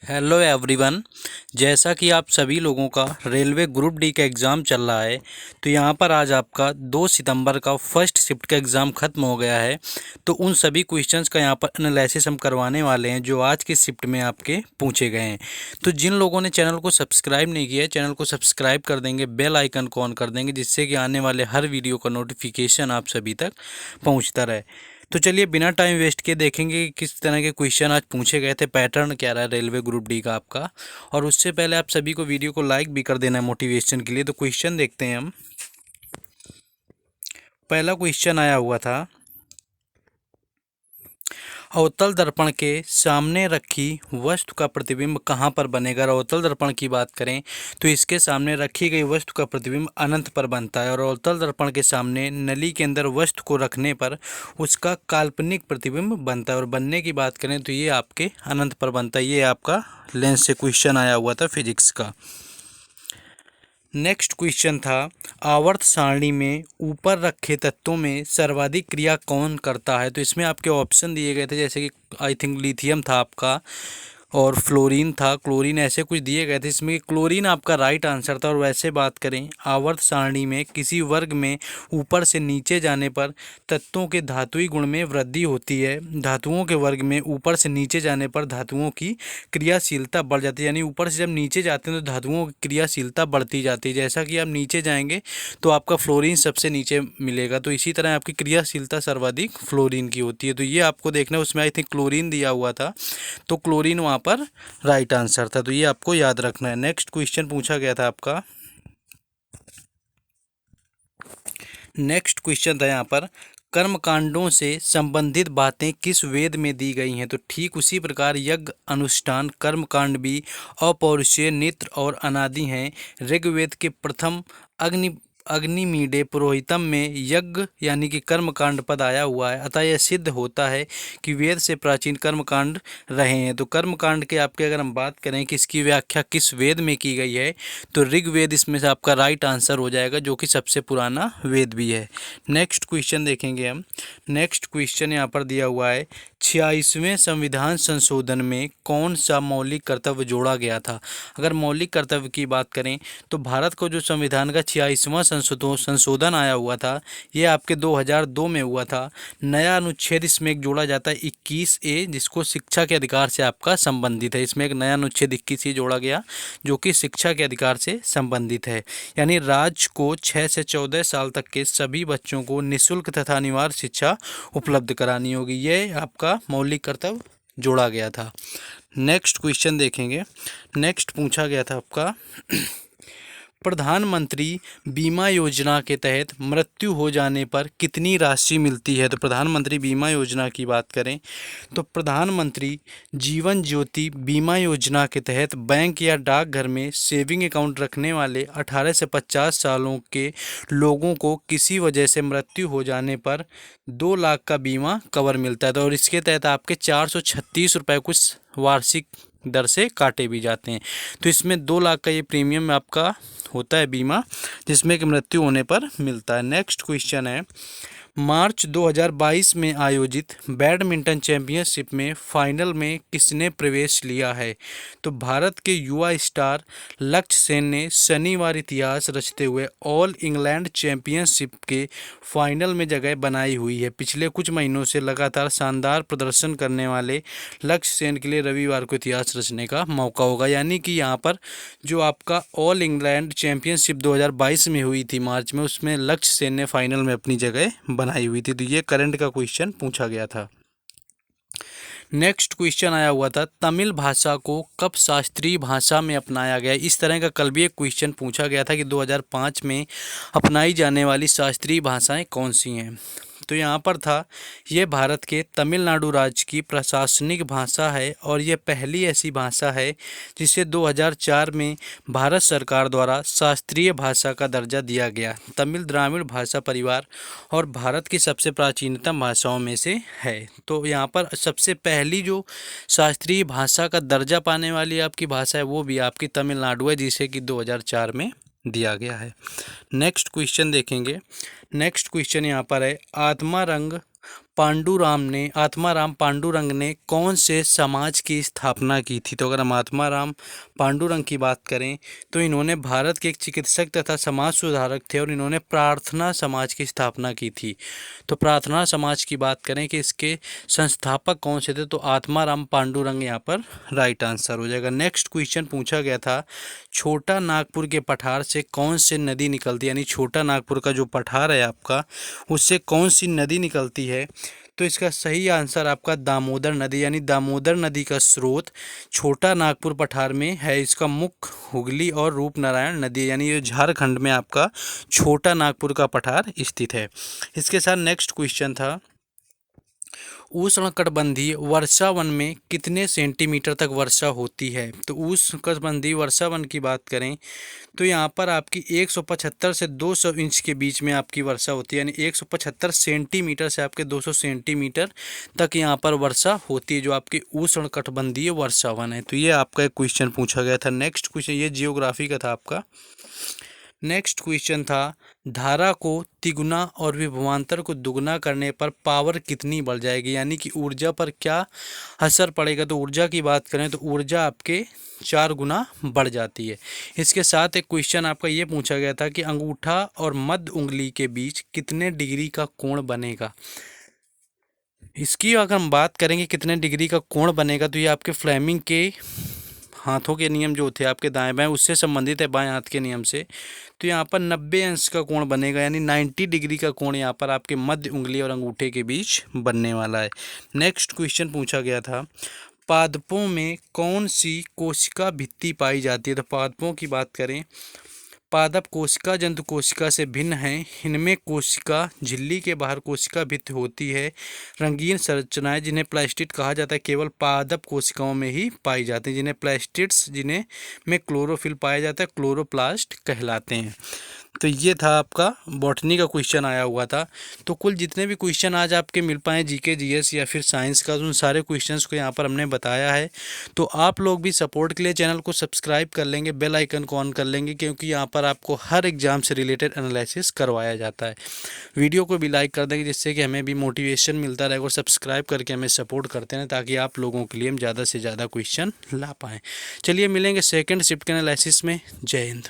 Hello everyone. जैसा कि आप सभी लोगों का रेलवे ग्रुप डी का एग्ज़ाम चल रहा है, तो यहाँ पर आज आपका 2 सितंबर का फर्स्ट शिफ्ट का एग्ज़ाम ख़त्म हो गया है। तो उन सभी क्वेश्चंस का यहाँ पर एनालिसिस हम करवाने वाले हैं जो आज की शिफ्ट में आपके पूछे गए हैं। तो जिन लोगों ने चैनल को सब्सक्राइब नहीं किया है, चैनल को सब्सक्राइब कर देंगे, बेल आइकन को ऑन कर देंगे, जिससे कि आने वाले हर वीडियो का नोटिफिकेशन आप सभी तक पहुँचता रहे। तो चलिए बिना टाइम वेस्ट किए देखेंगे कि किस तरह के क्वेश्चन आज पूछे गए थे, पैटर्न क्या रहा है रेलवे ग्रुप डी का आपका। और उससे पहले आप सभी को वीडियो को लाइक भी कर देना है मोटिवेशन के लिए। तो क्वेश्चन देखते हैं हम। पहला क्वेश्चन आया हुआ था, अवतल दर्पण के सामने रखी वस्तु का प्रतिबिंब कहाँ पर बनेगा। और अवतल दर्पण की बात करें तो इसके सामने रखी गई वस्तु का प्रतिबिंब अनंत पर बनता है। और अवतल दर्पण के सामने नली के अंदर वस्तु को रखने पर उसका काल्पनिक प्रतिबिंब बनता है। और बनने की बात करें तो ये आपके अनंत पर बनता है। ये आपका लेंस से क्वेश्चन आया हुआ था फिजिक्स का। नेक्स्ट क्वेश्चन था, आवर्त सारणी में ऊपर रखे तत्वों में सर्वाधिक क्रिया कौन करता है। तो इसमें आपके ऑप्शन दिए गए थे, जैसे कि आई थिंक लिथियम था आपका और फ्लोरीन था, क्लोरीन, ऐसे कुछ दिए गए थे। इसमें क्लोरीन आपका राइट आंसर था। और वैसे बात करें आवर्त सारणी में किसी वर्ग में ऊपर से नीचे जाने पर तत्वों के धात्विक गुण में वृद्धि होती है। धातुओं के वर्ग में ऊपर से नीचे जाने पर धातुओं की क्रियाशीलता बढ़ जाती है। यानी ऊपर से जब नीचे जाते हैं तो धातुओं की क्रियाशीलता बढ़ती जाती है। जैसा कि आप नीचे जाएंगे तो आपका फ्लोरीन सबसे नीचे मिलेगा, तो इसी तरह आपकी क्रियाशीलता सर्वाधिक फ्लोरीन की होती है। तो ये आपको देखना है, उसमें आई थिंक क्लोरीन दिया हुआ था, तो क्लोरीन वहाँ पर राइट आंसर था। तो ये आपको याद रखना है। नेक्स्ट क्वेश्चन पूछा गया था आपका, नेक्स्ट क्वेश्चन था यहाँ पर, कर्मकांडों से संबंधित बातें किस वेद में दी गई हैं। तो ठीक उसी प्रकार यज्ञ, अनुष्ठान, कर्मकांड भी अपौरुषेय, नित्र और अनादि हैं। ऋग्वेद के प्रथम अग्नि अग्निमीडे पुरोहितम में यज्ञ यानी कि कर्मकांड पद आया हुआ है। अतः यह सिद्ध होता है कि वेद से प्राचीन कर्मकांड रहे हैं। तो कर्मकांड के आपके अगर हम बात करें कि इसकी व्याख्या किस वेद में की गई है, तो ऋग्वेद इसमें से आपका राइट आंसर हो जाएगा, जो कि सबसे पुराना वेद भी है। नेक्स्ट क्वेश्चन देखेंगे हम। नेक्स्ट क्वेश्चन यहाँ पर दिया हुआ है, 86वें संविधान संशोधन में कौन सा मौलिक कर्तव्य जोड़ा गया था। अगर मौलिक कर्तव्य की बात करें तो भारत को जो संविधान का 86वां संशोधन आया हुआ था, ये आपके 2002 में हुआ था। नया अनुच्छेद इसमें एक जोड़ा जाता है 21A, जिसको शिक्षा के अधिकार से आपका संबंधित है। इसमें एक नया अनुच्छेद 21A जोड़ा गया जो कि शिक्षा के अधिकार से संबंधित है। यानी राज्य को 6 से 14 साल तक के सभी बच्चों को निःशुल्क तथा अनिवार्य शिक्षा उपलब्ध करानी होगी। ये आपका मौलिक कर्तव्य जोड़ा गया था। नेक्स्ट क्वेश्चन देखेंगे। नेक्स्ट पूछा गया था आपका, प्रधानमंत्री बीमा योजना के तहत मृत्यु हो जाने पर कितनी राशि मिलती है। तो प्रधानमंत्री बीमा योजना की बात करें तो प्रधानमंत्री जीवन ज्योति बीमा योजना के तहत बैंक या डाकघर में सेविंग अकाउंट रखने वाले 18 से 50 सालों के लोगों को किसी वजह से मृत्यु हो जाने पर 2 लाख का बीमा कवर मिलता है। तो और इसके तहत आपके 436 रुपये कुछ वार्षिक दर से काटे भी जाते हैं। तो इसमें 2 लाख का ये प्रीमियम आपका होता है बीमा, जिसमें कि मृत्यु होने पर मिलता है। नेक्स्ट क्वेश्चन है, मार्च 2022 में आयोजित बैडमिंटन चैंपियनशिप में फाइनल में किसने प्रवेश लिया है। तो भारत के युवा स्टार लक्ष्य सेन ने शनिवार इतिहास रचते हुए ऑल इंग्लैंड चैंपियनशिप के फाइनल में जगह बनाई हुई है। पिछले कुछ महीनों से लगातार शानदार प्रदर्शन करने वाले लक्ष्य सेन के लिए रविवार को इतिहास रचने का मौका होगा। यानी कि यहाँ पर जो आपका ऑल इंग्लैंड चैंपियनशिप 2022 में हुई थी मार्च में, उसमें लक्ष्य सेन ने फाइनल में अपनी जगह बनाई हुई थी। तो ये करंट का क्वेश्चन पूछा गया था। नेक्स्ट क्वेश्चन आया हुआ था, तमिल भाषा को कब शास्त्रीय भाषा में अपनाया गया। इस तरह का कल भी एक क्वेश्चन पूछा गया था कि 2005 में अपनाई जाने वाली शास्त्रीय भाषाएं कौन सी हैं। तो यहाँ पर था, ये भारत के तमिलनाडु राज्य की प्रशासनिक भाषा है और ये पहली ऐसी भाषा है जिसे 2004 में भारत सरकार द्वारा शास्त्रीय भाषा का दर्जा दिया गया। तमिल द्राविड़ भाषा परिवार और भारत की सबसे प्राचीनतम भाषाओं में से है। तो यहाँ पर सबसे पहली जो शास्त्रीय भाषा का दर्जा पाने वाली आपकी भाषा है वो भी आपकी तमिलनाडु है, जिसे कि 2004 में दिया गया है। नेक्स्ट क्वेश्चन देखेंगे। नेक्स्ट क्वेश्चन यहाँ पर है, आत्मा रंग आत्माराम पांडुरंग ने कौन से समाज की स्थापना की थी? तो अगर हम आत्माराम पांडुरंग की बात करें तो इन्होंने भारत के एक चिकित्सक तथा समाज सुधारक थे और इन्होंने प्रार्थना समाज की स्थापना की थी। तो प्रार्थना समाज की बात करें कि इसके संस्थापक कौन से थे, तो आत्माराम पांडुरंग यहाँ पर राइट आंसर हो जाएगा। नेक्स्ट क्वेश्चन पूछा गया था, छोटा नागपुर के पठार से कौन सी नदी निकलती है? यानी छोटा नागपुर का जो पठार है आपका, उससे कौन सी नदी निकलती है? तो इसका सही आंसर आपका दामोदर नदी, यानी दामोदर नदी का स्रोत छोटा नागपुर पठार में है। इसका मुख्य हुगली और रूपनारायण नदी, यानी ये झारखंड में आपका छोटा नागपुर का पठार स्थित है। इसके साथ नेक्स्ट क्वेश्चन था, उष्णकटिबंधीय वर्षा वन में कितने सेंटीमीटर तक वर्षा होती है? तो उष्णकटिबंधीय वर्षा वन की बात करें तो यहाँ पर आपकी 175 से 200 इंच के बीच में आपकी वर्षा होती है, यानी 175 सेंटीमीटर से आपके 200 सेंटीमीटर तक यहाँ पर वर्षा होती है, जो आपकी उष्णकटिबंधीय वर्षा वन है। तो ये आपका एक क्वेश्चन पूछा गया था। नेक्स्ट क्वेश्चन ये जियोग्राफी का था आपका। नेक्स्ट क्वेश्चन था, धारा को तिगुना और विभवांतर को दुगना करने पर पावर कितनी बढ़ जाएगी? यानी कि ऊर्जा पर क्या असर पड़ेगा? तो ऊर्जा की बात करें तो ऊर्जा आपके 4 गुना बढ़ जाती है। इसके साथ एक क्वेश्चन आपका ये पूछा गया था कि अंगूठा और मध्य उंगली के बीच कितने डिग्री का कोण बनेगा? इसकी अगर हम बात करेंगे कितने डिग्री का कोण बनेगा, तो ये आपके फ्लेमिंग के हाथों के नियम जो थे आपके दाएं बाएं उससे संबंधित है, बाएं हाथ के नियम से। तो यहाँ पर 90 अंश का कोण बनेगा, यानी 90 डिग्री का कोण यहाँ पर आपके मध्य उंगली और अंगूठे के बीच बनने वाला है। नेक्स्ट क्वेश्चन पूछा गया था, पादपों में कौन सी कोशिका भित्ति पाई जाती है? तो पादपों की बात करें, पादप कोशिका जंतु कोशिका से भिन्न है। इनमें कोशिका झिल्ली के बाहर कोशिका भित्ति होती है। रंगीन संरचनाएं जिन्हें प्लास्टिड कहा जाता है केवल पादप कोशिकाओं में ही पाई जाती हैं, जिन्हें प्लास्टिड्स जिन्हें में क्लोरोफिल पाया जाता है, क्लोरोप्लास्ट कहलाते हैं। तो ये था आपका बॉटनी का क्वेश्चन आया हुआ था। तो कुल जितने भी क्वेश्चन आज आपके मिल पाए जीके जीएस या फिर साइंस का, उन सारे क्वेश्चंस को यहाँ पर हमने बताया है। तो आप लोग भी सपोर्ट के लिए चैनल को सब्सक्राइब कर लेंगे, बेल आइकन को ऑन कर लेंगे, क्योंकि यहाँ पर आपको हर एग्जाम से रिलेटेड एनालिसिस करवाया जाता है। वीडियो को भी लाइक कर देंगे जिससे कि हमें भी मोटिवेशन मिलता रहेगा, और सब्सक्राइब करके हमें सपोर्ट करते हैं ताकि आप लोगों के लिए हम ज़्यादा से ज़्यादा क्वेश्चन ला पाएँ। चलिए मिलेंगे सेकेंड शिफ्ट के एनालिसिस में। जय हिंद।